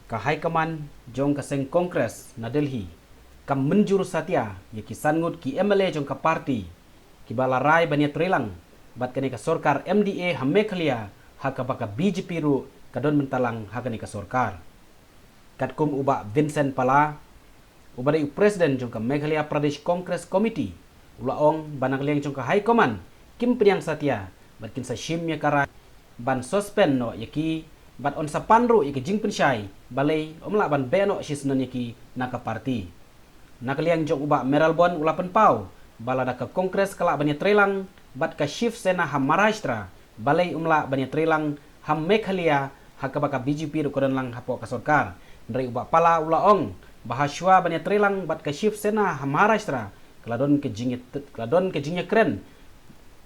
ka High Command jong ka seng Kongres na Delhi kam menjur satya ye kisan ngut ki MLA jong ka parti ki balarai bania trelang bat kani ka sorkar MDA ha Meghalaya ha ka baka BJP ru kadon mentalang ha kani ka sorkar katkum uba Vincent Pala uba dari presiden jong ka Meghalaya Pradesh Congress Committee ulaong banang liang jong ka High Command kim priang satya bat kin sa shim ya kara ban sospon no yaki bat on sa panru yaki jing pensyai balai omla ban beno shisnan yaki naka parti nakaliang jong uba meralbon ulapan pau balada ka kongres kala banya trelang bat ka Shiv Sena ha Maharashtra balai umla banya trelang ha Meghalaya ha ka baka BJP ru kodan lang hapo ka sarkar dari uba pala ulaong bahaswa banya trelang bat ka Shiv Sena ha Maharashtra kladon ke jingnya keren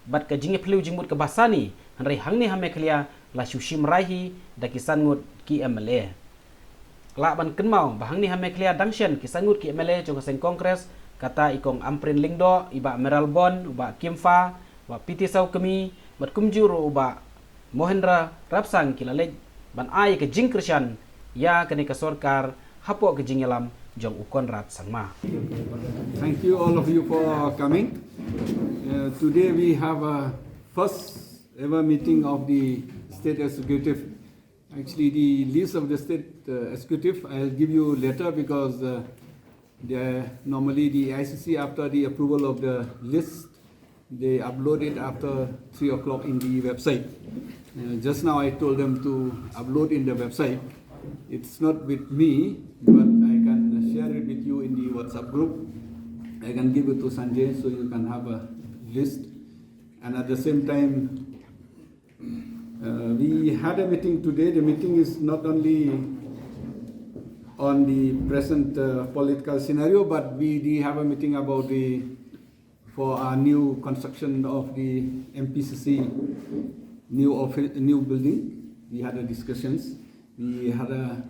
bat ka jingnya peliu jingmut ke basani hanrai hangni ha Meghalaya la shushim raihi da kisan ngut ki MLA la ban kenmau bahangni ha Meghalaya dangshen kisan ngut ki MLA jong seng kongres kata ikong amprin lingdo iba meralbon uba kimfa wa piti sau kemi bat kumjuru uba Mohendra Rapsang kilalej ban ai ke jing krisyan ya kani ka sorkar hapo ke jingelam jong ukon rat sangma. Thank you all of you for coming. Today we have a first ever meeting of the state executive. Actually, the list of the state executive I'll give you later because normally the ICC after the approval of the list they upload it after 3 o'clock in the website. Just now I told them to upload in the website. It's not with me, but I can share it with you in the WhatsApp group. I can give it to Sanjay so you can have a list. And at the same time, we had a meeting today. The meeting is not only on the present political scenario, but we have a meeting about for our new construction of the MPCC new building. We had a discussions. We had a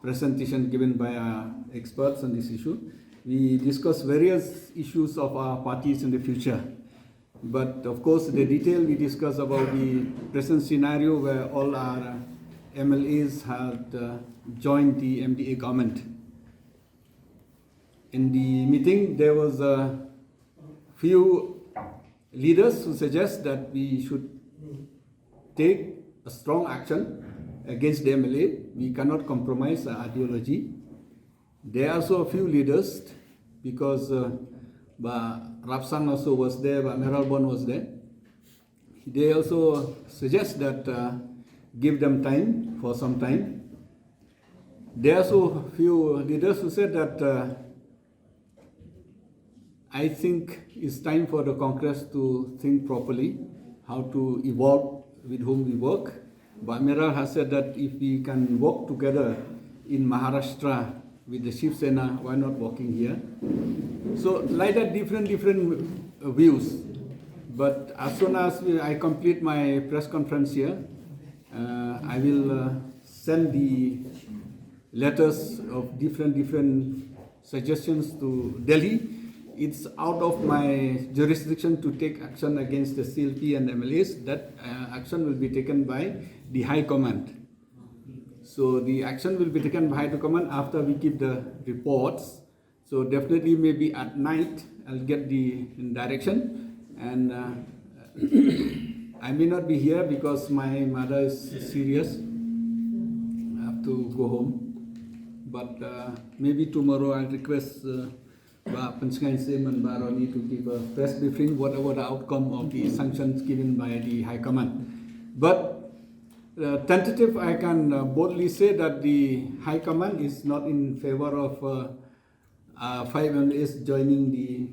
presentation given by our experts on this issue. We discussed various issues of our parties in the future. But of course, the detail we discussed about the present scenario where all our MLAs had joined the MDA government. In the meeting, there was a few leaders who suggest that we should take a strong action against the MLA. We cannot compromise our ideology. There are also a few leaders because Rapsang also was there, Meralbon was there. They also suggest that give them time for some time. There are also a few leaders who said that I think it's time for the Congress to think properly how to evolve with whom we work. But Meral has said that if we can work together in Maharashtra with the Shiv Sena, why not working here? So like that, different views. But as soon as I complete my press conference here, I will send the letters of different suggestions to Delhi. It's out of my jurisdiction to take action against the CLP and MLAs. That action will be taken by the High Command. So the action will be taken by High Command after we give the reports. So definitely maybe at night I'll get the direction, and I may not be here because my mother is serious. I have to go home. But maybe tomorrow I'll request Pensengai Sim and Baroni to give a press briefing whatever the outcome of the sanctions given by the High Command. But tentative, I can boldly say that the High Command is not in favor of 5 MLAs joining the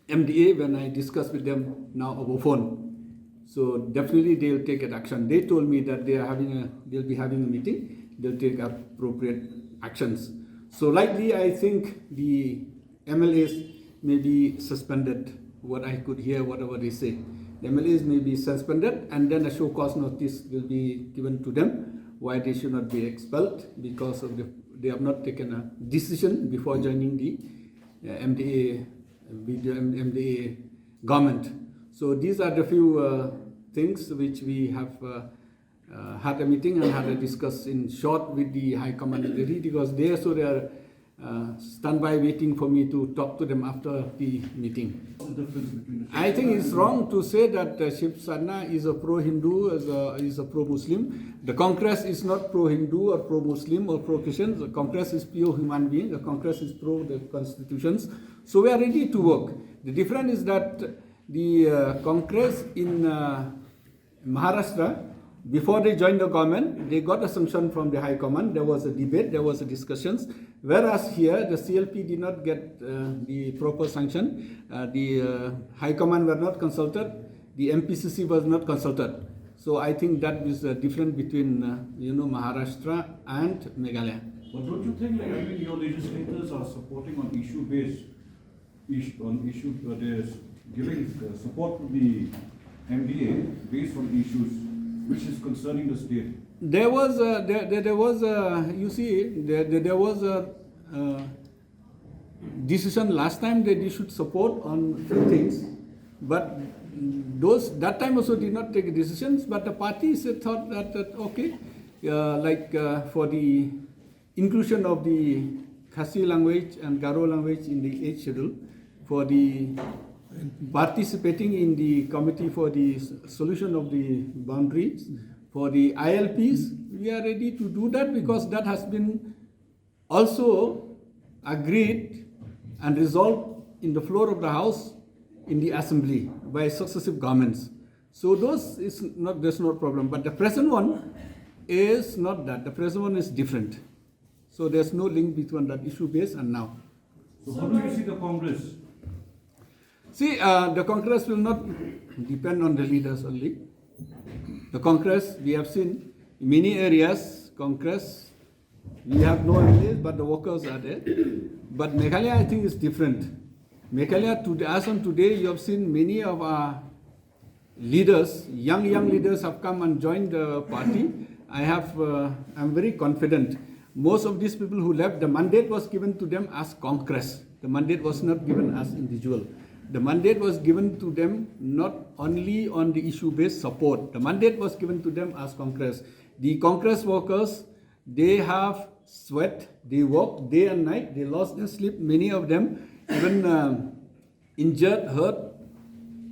MDA when I discuss with them now over phone. So definitely they will take an action. They told me that they'll be having a meeting. They'll take appropriate actions. So likely, I think the MLAs may be suspended. What I could hear, whatever they say, the MLAs may be suspended, and then a show cause notice will be given to them why they should not be expelled because of they have not taken a decision before joining the MDA government. So these are the few things which we have had a meeting and had a discussion in short with the High Command in Delhi, because they are standby waiting for me to talk to them after the meeting. What's the difference between the I think it's wrong to say that Shiv Sena is a pro-Hindu, is a pro-Muslim. The Congress is not pro-Hindu or pro-Muslim or pro-Christian. The Congress is pure human being. The Congress is pro the constitutions. So we are ready to work. The difference is that the Congress in Maharashtra, before they joined the government, they got a sanction from the High Command. There was a debate, there was a discussions. Whereas here, the CLP did not get the proper sanction. The High Command were not consulted. The MPCC was not consulted. So I think that is the difference between Maharashtra and Meghalaya. But don't you think, your legislators are supporting on issue-based, they're giving support to the MDA based on issues which is concerning the state? There was a decision last time that they should support on few things, but that time also did not take decisions. But the parties thought that okay, for the inclusion of the Khasi language and Garo language in the 8th schedule, for the participating in the committee for the solution of the boundaries, for the ILPs, we are ready to do that, because that has been also agreed and resolved in the floor of the House in the Assembly by successive governments. So there's no problem. But the present one is not that. The present one is different. So there's no link between that issue base and now. So how do you see the Congress? See, the Congress will not depend on the leaders only. The Congress, we have seen in many areas, Congress, we have no MLAs, but the workers are there. But Meghalaya, I think, is different. Meghalaya, as on today, you have seen many of our leaders, young leaders have come and joined the party. I'm very confident. Most of these people who left, the mandate was given to them as Congress. The mandate was not given as individual. The mandate was given to them not only on the issue-based support. The mandate was given to them as Congress. The Congress workers, they have sweat, they work day and night, they lost their sleep, many of them even injured, hurt,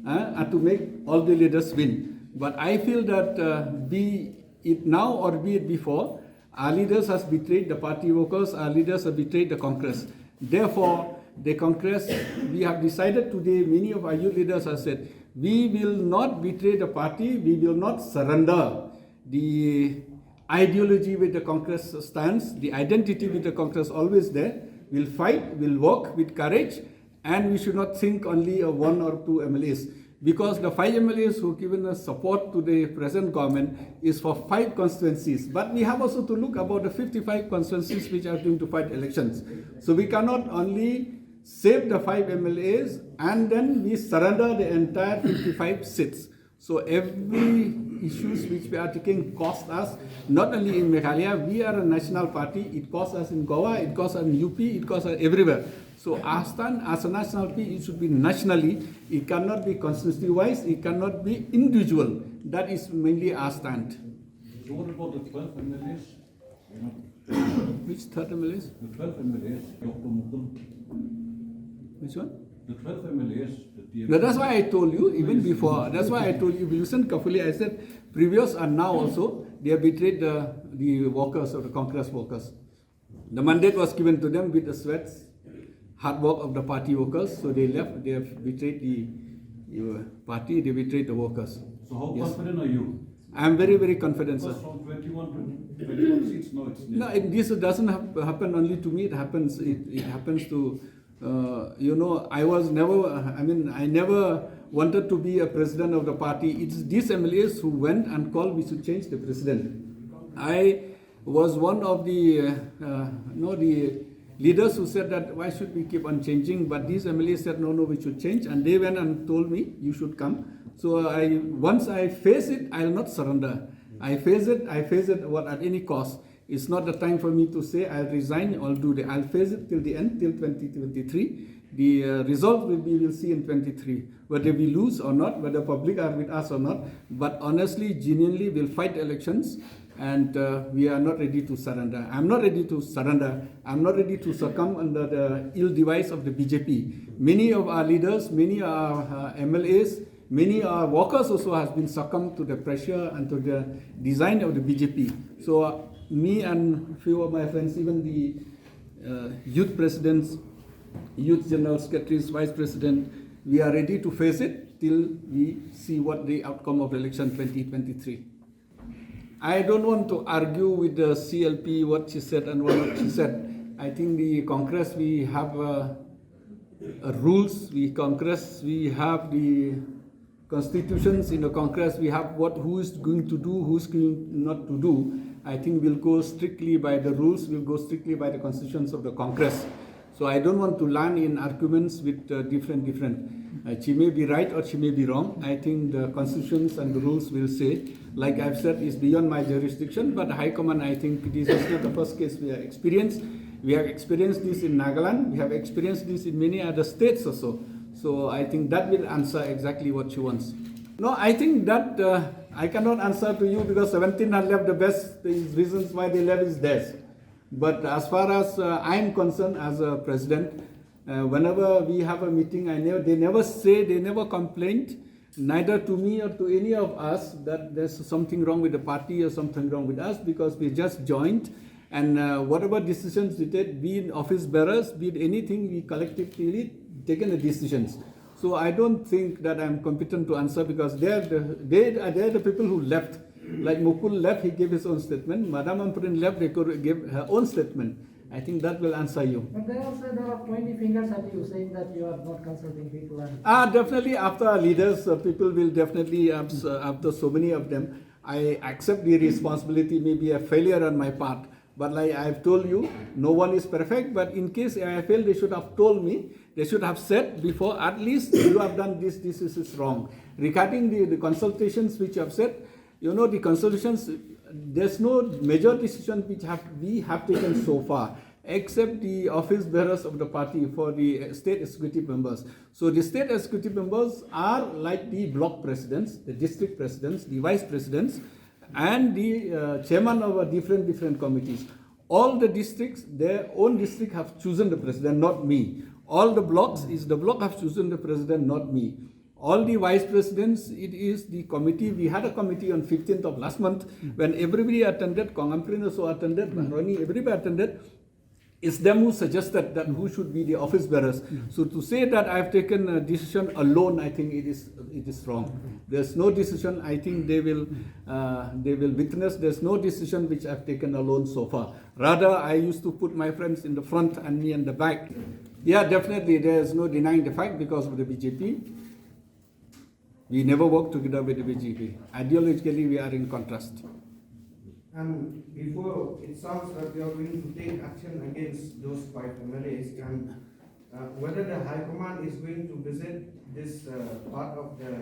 and to make all the leaders win. But I feel that be it now or be it before, our leaders has betrayed the party workers, our leaders have betrayed the Congress. Therefore, the Congress, we have decided today, many of our youth leaders have said, we will not betray the party, we will not surrender the ideology with the Congress stands, the identity with the Congress always there. We'll fight, we'll work with courage, and we should not think only of 1 or 2 MLAs. Because the 5 MLAs who given us support to the present government is for 5 constituencies. But we have also to look about the 55 constituencies which are going to fight elections. So we cannot only save the 5 MLAs and then we surrender the entire 55 seats. So every issues which we are taking cost us, not only in Meghalaya, we are a national party, it costs us in Goa, it costs us in UP, it costs us everywhere. So our stand as a national party, it should be nationally, it cannot be constituency-wise, it cannot be individual. That is mainly our stand. So what about the 12 MLAs? Which third MLAs? The 12 MLAs, Dr. Mukul. Which one? The 12 MLAs. No, that's why I told you, even before, that's why I told you, if you listen carefully, I said, previous and now also, they have betrayed the workers or the Congress workers. The mandate was given to them with the sweats, hard work of the party workers, so they left, they have betrayed the party, they betrayed the workers. So how confident are you? I am very, very confident, sir. From 21 seats, no, it's no, this doesn't happen only to me, it happens to I never wanted to be a president of the party. It's these MLAs who went and called we should change the president. I was one of the leaders who said that why should we keep on changing, but these MLAs said no, we should change, and they went and told me you should come. So once I face it, I will not surrender. I face it at any cost. It's not the time for me to say I'll resign or do that. I'll face it till the end, till 2023. The result we'll see in 23, whether we lose or not, whether public are with us or not. But honestly, genuinely, we'll fight elections, and we are not ready to surrender. I'm not ready to surrender. I'm not ready to succumb under the ill device of the BJP. Many of our leaders, many our MLAs, many our workers also has been succumbed to the pressure and to the design of the BJP. So me and a few of my friends, even the youth presidents, youth general secretaries, vice president, we are ready to face it till we see what the outcome of election 2023. I don't want to argue with the CLP what she said and what she said. I think the Congress, we have rules, Congress, we have the constitutions in the Congress, we have who is going to do, who's going not to do. I think we'll go strictly by the rules, we'll go strictly by the constitutions of the Congress. So I don't want to land in arguments with different. She may be right or she may be wrong. I think the constitutions and the rules will say, like I've said, is beyond my jurisdiction. But High Command, I think this is not the first case we have experienced. We have experienced this in Nagaland. We have experienced this in many other states also. So I think that will answer exactly what she wants. No, I think that I cannot answer to you because 17 have left the best. The reasons why they left is theirs. But as far as I'm concerned as a president, whenever we have a meeting, they never complained, neither to me or to any of us that there's something wrong with the party or something wrong with us, because we just joined, and whatever decisions we did, be it office bearers, be it anything, we collectively taken the decisions. So I don't think that I'm competent to answer, because they're the people who left. Like Mukul left, he gave his own statement. Madam Amprin left, they could give her own statement. I think that will answer you. But they also there are pointing fingers at you, saying that you are not consulting people. Definitely after our leaders, people will definitely, after so many of them, I accept the responsibility, maybe a failure on my part. But like I've told you, no one is perfect, but in case I fail, they should have told me. They should have said before, at least you have done this is wrong. Regarding the consultations which you have said, the consultations, there's no major decision which we have taken so far, except the office bearers of the party for the state executive members. So the state executive members are like the block presidents, the district presidents, the vice presidents, and the chairman of different committees. All the districts, their own district have chosen the president, not me. All the blocks, the block have chosen the president, not me. All the vice presidents, it is the committee. We had a committee on 15th of last month when everybody attended, Cong also attended, Ronnie, everybody attended. It's them who suggested that who should be the office bearers. So to say that I've taken a decision alone, I think it is wrong. There's no decision. I think they will witness. There's no decision which I've taken alone so far. Rather, I used to put my friends in the front and me in the back. Yeah, definitely, there's no denying the fact because of the BJP. We never work together with the BJP. Ideologically, we are in contrast. And before, it sounds that you are going to take action against those 5 MLAs, and whether the High Command is going to visit this part of the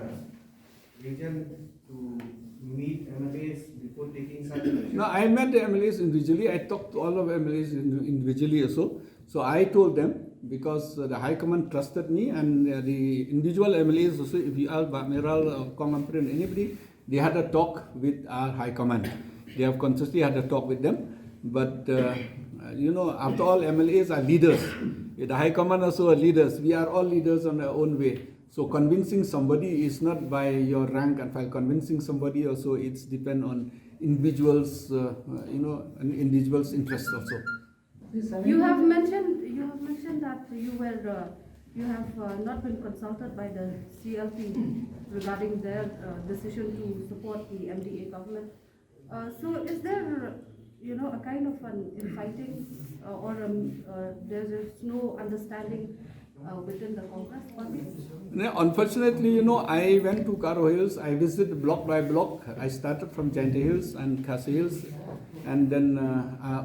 region to meet MLAs before taking such action? No, I met the MLAs individually. I talked to all of MLAs individually also. So I told them, because the High Command trusted me, and the individual MLAs also, if you are Meral or Cong or anybody, they had a talk with our High Command. They have consistently had a talk with them. But, after all, MLAs are leaders. The High Command also are leaders. We are all leaders on our own way. So convincing somebody is not by your rank and file. Convincing somebody also, it's depend on individuals, an individual's interest also. You have mentioned that you have not been consulted by the CLP regarding their decision to support the MDA government. So is there, a kind of an infighting or there's no understanding within the Congress party? Unfortunately, I went to Garo Hills. I visited block by block. I started from Jainti Hills and Khasi Hills, and then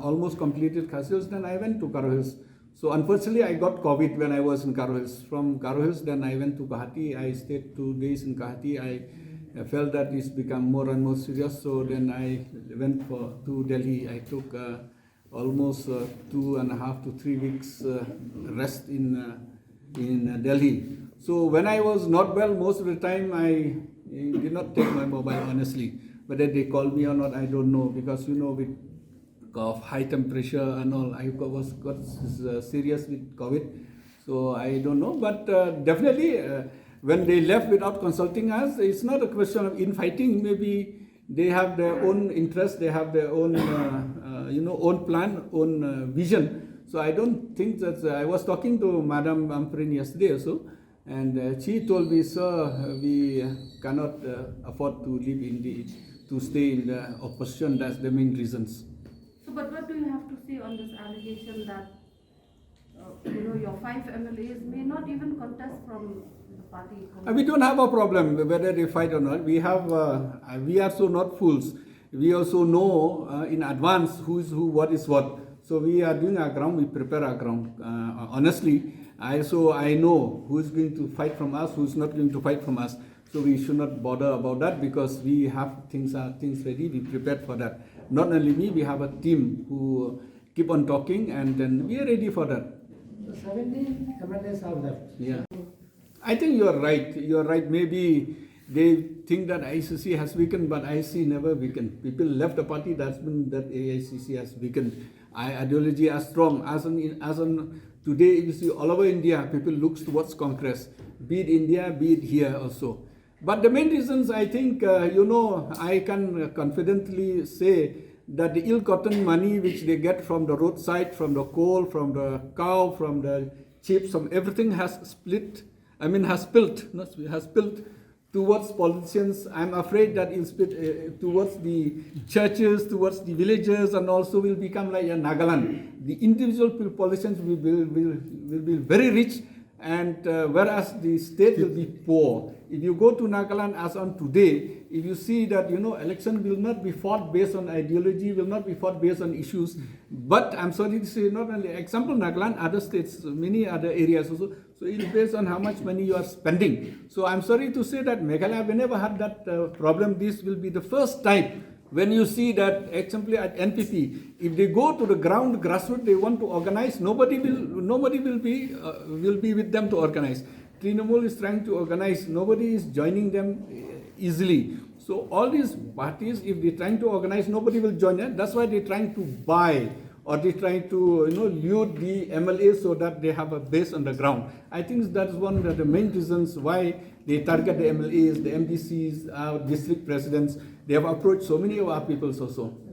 almost completed Khasi Hills. Then I went to Garo Hills. So unfortunately, I got COVID when I was in Garo Hills. From Garo Hills, then I went to Guwahati. I stayed 2 days in Guwahati. I felt that it's become more and more serious. So then I went to Delhi. I took almost 2.5 to 3 weeks rest in in Delhi. So when I was not well, most of the time I did not take my mobile, honestly. Whether they call me or not, I don't know, because with cough, high temperature and all, I got serious with COVID. So I don't know, but definitely when they left without consulting us, it's not a question of infighting. Maybe they have their own interest, they have their own own plan, own vision. So I don't think that I was talking to Madam Amprin yesterday also, and she told me, sir, we cannot afford to stay in the opposition. That's the main reasons. So, but what do you have to say on this allegation that your 5 MLAs may not even contest from the party? We don't have a problem whether they fight or not. We are so not fools. We also know in advance who is who, what is what. So we are doing our ground. We prepare our ground. Honestly, I know who is going to fight from us, who is not going to fight from us. So we should not bother about that, because we have things ready. We prepared for that. Not only me, we have a team who keep on talking, and then we are ready for that. 17 MLAs are left. Yeah, I think you are right. You are right. Maybe they think that ICC has weakened, but ICC never weakened. People left the party. That's been that ICC has weakened. Ideology are strong. As on today, if you see all over India, people looks towards Congress. Be it India, be it here also. But the main reasons, I think, I can confidently say that the ill-gotten money which they get from the roadside, from the coal, from the cow, from the chips, from everything has spilled towards politicians. I'm afraid that it'll split towards the churches, towards the villages, and also will become like a Nagaland. The individual politicians will be very rich, and whereas the state will be poor. If you go to Nagaland as on today, if you see that election will not be fought based on ideology, will not be fought based on issues, but I'm sorry to say, not only example Nagaland, other states, many other areas also. So it is based on how much money you are spending. So I'm sorry to say that Meghalaya, we never had that problem. This will be the first time when you see that, example at NPP, if they go to the ground, grassroots, they want to organize, nobody will be with them to organize. Trinamool is trying to organize, nobody is joining them easily. So all these parties, if they're trying to organize, nobody will join them. That's why they're trying to buy, or they're trying to lure the MLA so that they have a base on the ground. I think that's one of the main reasons why they target the MLAs, the MDCs, our district presidents. They have approached so many of our people also.